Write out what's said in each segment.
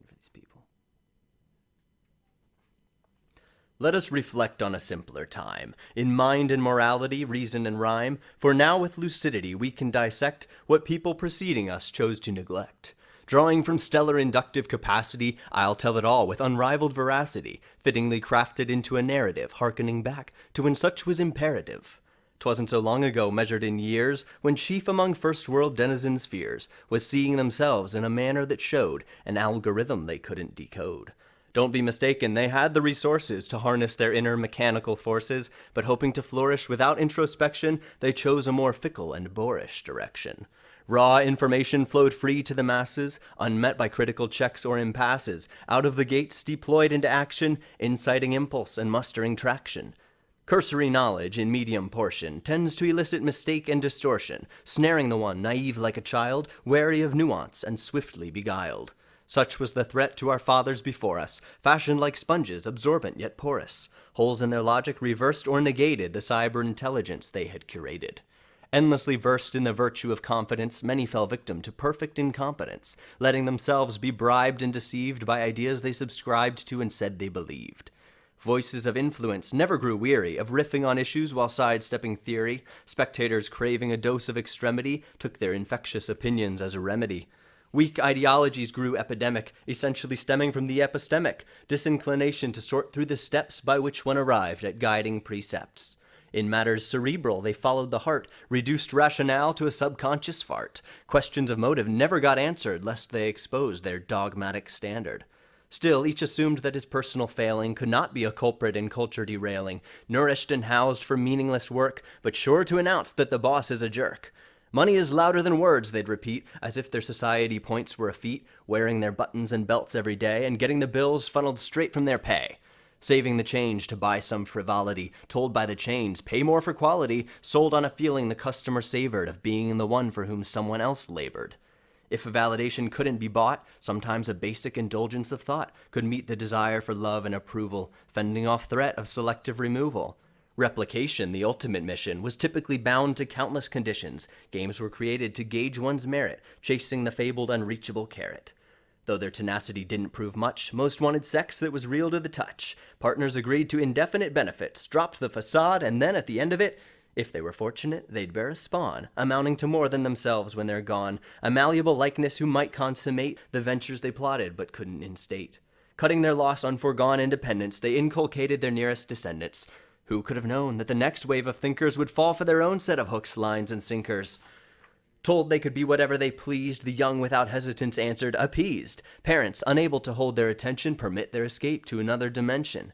for these people. Let us reflect on a simpler time, in mind and morality, reason and rhyme, for now with lucidity we can dissect what people preceding us chose to neglect. Drawing from stellar inductive capacity, I'll tell it all with unrivaled veracity, fittingly crafted into a narrative, hearkening back to when such was imperative. 'Twasn't so long ago, measured in years, when chief among first world denizens' fears was seeing themselves in a manner that showed an algorithm they couldn't decode. Don't be mistaken, they had the resources to harness their inner mechanical forces, but hoping to flourish without introspection, they chose a more fickle and boorish direction. Raw information flowed free to the masses, unmet by critical checks or impasses, out of the gates deployed into action, inciting impulse and mustering traction. Cursory knowledge, in medium portion, tends to elicit mistake and distortion, snaring the one naive like a child, wary of nuance and swiftly beguiled. Such was the threat to our fathers before us, fashioned like sponges, absorbent yet porous. Holes in their logic reversed or negated the cyber intelligence they had curated. Endlessly versed in the virtue of confidence, many fell victim to perfect incompetence, letting themselves be bribed and deceived by ideas they subscribed to and said they believed. Voices of influence never grew weary of riffing on issues while sidestepping theory. Spectators craving a dose of extremity took their infectious opinions as a remedy. Weak ideologies grew epidemic, essentially stemming from the epistemic disinclination to sort through the steps by which one arrived at guiding precepts. In matters cerebral, they followed the heart, reduced rationale to a subconscious fart. Questions of motive never got answered, lest they exposed their dogmatic standard. Still, each assumed that his personal failing could not be a culprit in culture derailing, nourished and housed for meaningless work, but sure to announce that the boss is a jerk. Money is louder than words, they'd repeat, as if their society points were a feat, wearing their buttons and belts every day and getting the bills funneled straight from their pay. Saving the change to buy some frivolity, told by the chains, pay more for quality, sold on a feeling the customer savored of being the one for whom someone else labored. If a validation couldn't be bought, sometimes a basic indulgence of thought could meet the desire for love and approval, fending off threat of selective removal. Replication, the ultimate mission, was typically bound to countless conditions. Games were created to gauge one's merit, chasing the fabled unreachable carrot. Though their tenacity didn't prove much, most wanted sex that was real to the touch. Partners agreed to indefinite benefits, dropped the facade, and then at the end of it, if they were fortunate, they'd bear a spawn, amounting to more than themselves when they're gone, a malleable likeness who might consummate the ventures they plotted but couldn't instate. Cutting their loss on foregone independence, they inculcated their nearest descendants. Who could have known that the next wave of thinkers would fall for their own set of hooks, lines, and sinkers? Told they could be whatever they pleased, the young without hesitance answered, appeased. Parents, unable to hold their attention, permit their escape to another dimension.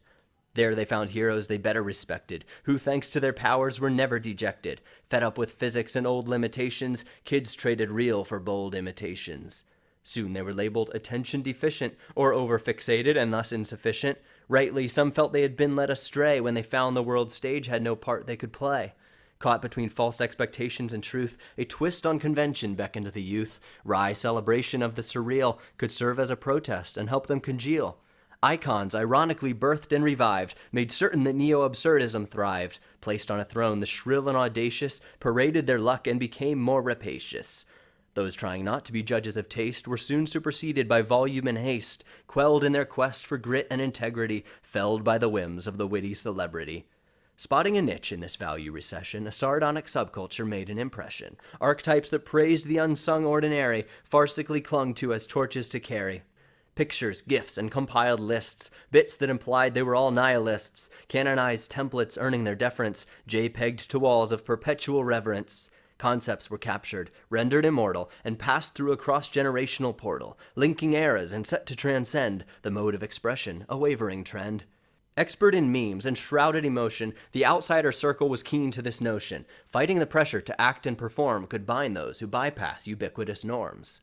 There they found heroes they better respected, who thanks to their powers were never dejected. Fed up with physics and old limitations, kids traded real for bold imitations. Soon they were labeled attention deficient, or overfixated and thus insufficient. Rightly, some felt they had been led astray when they found the world stage had no part they could play. Caught between false expectations and truth, a twist on convention beckoned the youth. Wry celebration of the surreal could serve as a protest and help them congeal. Icons, ironically birthed and revived, made certain that neo-absurdism thrived. Placed on a throne, the shrill and audacious paraded their luck and became more rapacious. Those trying not to be judges of taste were soon superseded by volume and haste, quelled in their quest for grit and integrity, felled by the whims of the witty celebrity. Spotting a niche in this value recession, a sardonic subculture made an impression. Archetypes that praised the unsung ordinary, farcically clung to as torches to carry. Pictures, gifs, and compiled lists, bits that implied they were all nihilists, canonized templates earning their deference, JPEG'd to walls of perpetual reverence. Concepts were captured, rendered immortal, and passed through a cross-generational portal, linking eras and set to transcend the mode of expression, a wavering trend. Expert in memes and shrouded emotion, the outsider circle was keen to this notion. Fighting the pressure to act and perform could bind those who bypass ubiquitous norms.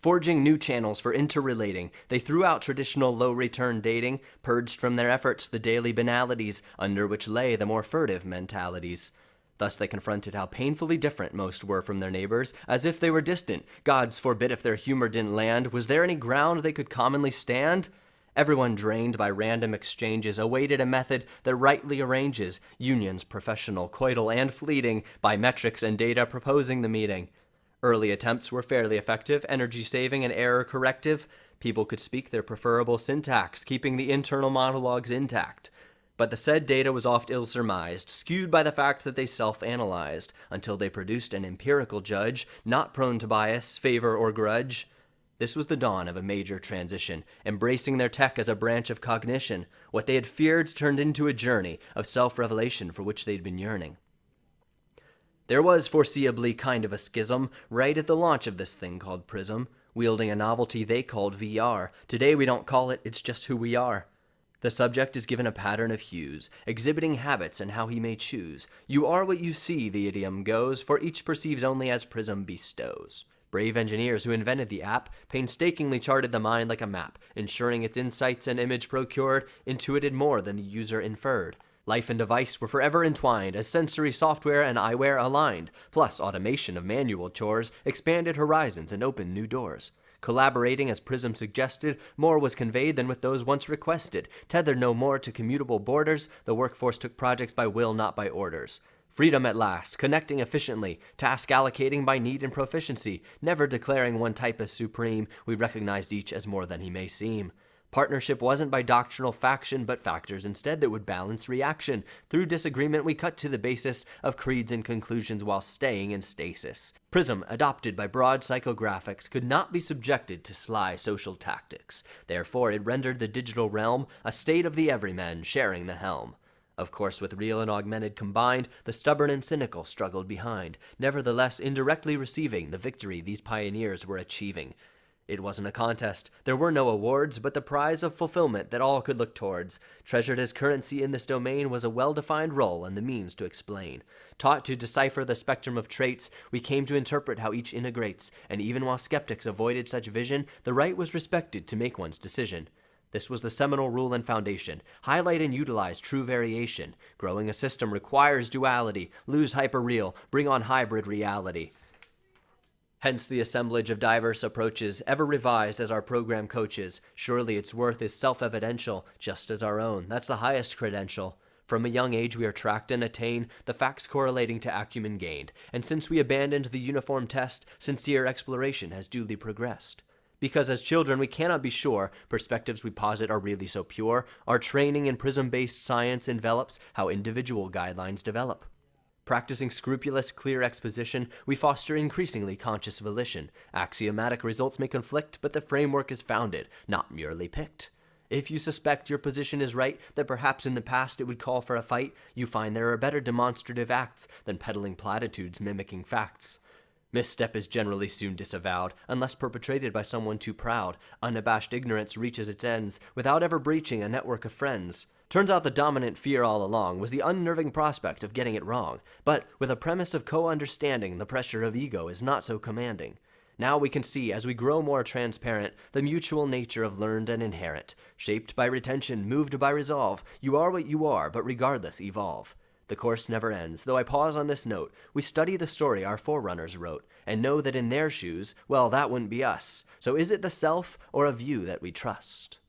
Forging new channels for interrelating, they threw out traditional low-return dating, purged from their efforts the daily banalities under which lay the more furtive mentalities. Thus they confronted how painfully different most were from their neighbors, as if they were distant. Gods forbid if their humor didn't land. Was there any ground they could commonly stand? Everyone drained by random exchanges awaited a method that rightly arranges unions, professional, coital, and fleeting, by metrics and data proposing the meeting. Early attempts were fairly effective, energy-saving and error-corrective. People could speak their preferable syntax, keeping the internal monologues intact. But the said data was oft ill-surmised, skewed by the fact that they self-analyzed, until they produced an empirical judge, not prone to bias, favor, or grudge. This was the dawn of a major transition, embracing their tech as a branch of cognition. What they had feared turned into a journey of self-revelation for which they'd been yearning. There was foreseeably kind of a schism right at the launch of this thing called Prism, wielding a novelty they called VR. Today we don't call it, it's just who we are. The subject is given a pattern of hues, exhibiting habits and how he may choose. You are what you see, the idiom goes, for each perceives only as Prism bestows. Brave engineers who invented the app painstakingly charted the mind like a map, ensuring its insights and image procured intuited more than the user inferred. Life and device were forever entwined as sensory software and eyewear aligned, plus automation of manual chores expanded horizons and opened new doors. Collaborating as Prism suggested, more was conveyed than with those once requested. Tethered no more to commutable borders, the workforce took projects by will, not by orders. Freedom at last, connecting efficiently, task allocating by need and proficiency, never declaring one type as supreme, we recognized each as more than he may seem. Partnership wasn't by doctrinal faction, but factors instead that would balance reaction. Through disagreement, we cut to the basis of creeds and conclusions while staying in stasis. Prism, adopted by broad psychographics, could not be subjected to sly social tactics. Therefore, it rendered the digital realm a state of the everyman sharing the helm. Of course, with real and augmented combined, the stubborn and cynical struggled behind, nevertheless indirectly receiving the victory these pioneers were achieving. It wasn't a contest. There were no awards, but the prize of fulfillment that all could look towards. Treasured as currency in this domain was a well-defined role and the means to explain. Taught to decipher the spectrum of traits, we came to interpret how each integrates, and even while skeptics avoided such vision, the right was respected to make one's decision. This was the seminal rule and foundation. Highlight and utilize true variation. Growing a system requires duality. Lose hyperreal, bring on hybrid reality. Hence the assemblage of diverse approaches, ever revised as our program coaches. Surely its worth is self-evidential, just as our own. That's the highest credential. From a young age we are tracked and attain, the facts correlating to acumen gained. And since we abandoned the uniform test, sincere exploration has duly progressed. Because as children we cannot be sure perspectives we posit are really so pure. Our training in prism-based science envelops how individual guidelines develop. Practicing scrupulous, clear exposition, we foster increasingly conscious volition. Axiomatic results may conflict, but the framework is founded, not merely picked. If you suspect your position is right, that perhaps in the past it would call for a fight, you find there are better demonstrative acts than peddling platitudes mimicking facts. Misstep is generally soon disavowed, unless perpetrated by someone too proud. Unabashed ignorance reaches its ends, without ever breaching a network of friends. Turns out the dominant fear all along was the unnerving prospect of getting it wrong. But with a premise of co-understanding, the pressure of ego is not so commanding. Now we can see, as we grow more transparent, the mutual nature of learned and inherent. Shaped by retention, moved by resolve, you are what you are, but regardless evolve. The course never ends, though I pause on this note. We study the story our forerunners wrote, and know that in their shoes, well, that wouldn't be us. So is it the self or a view that we trust?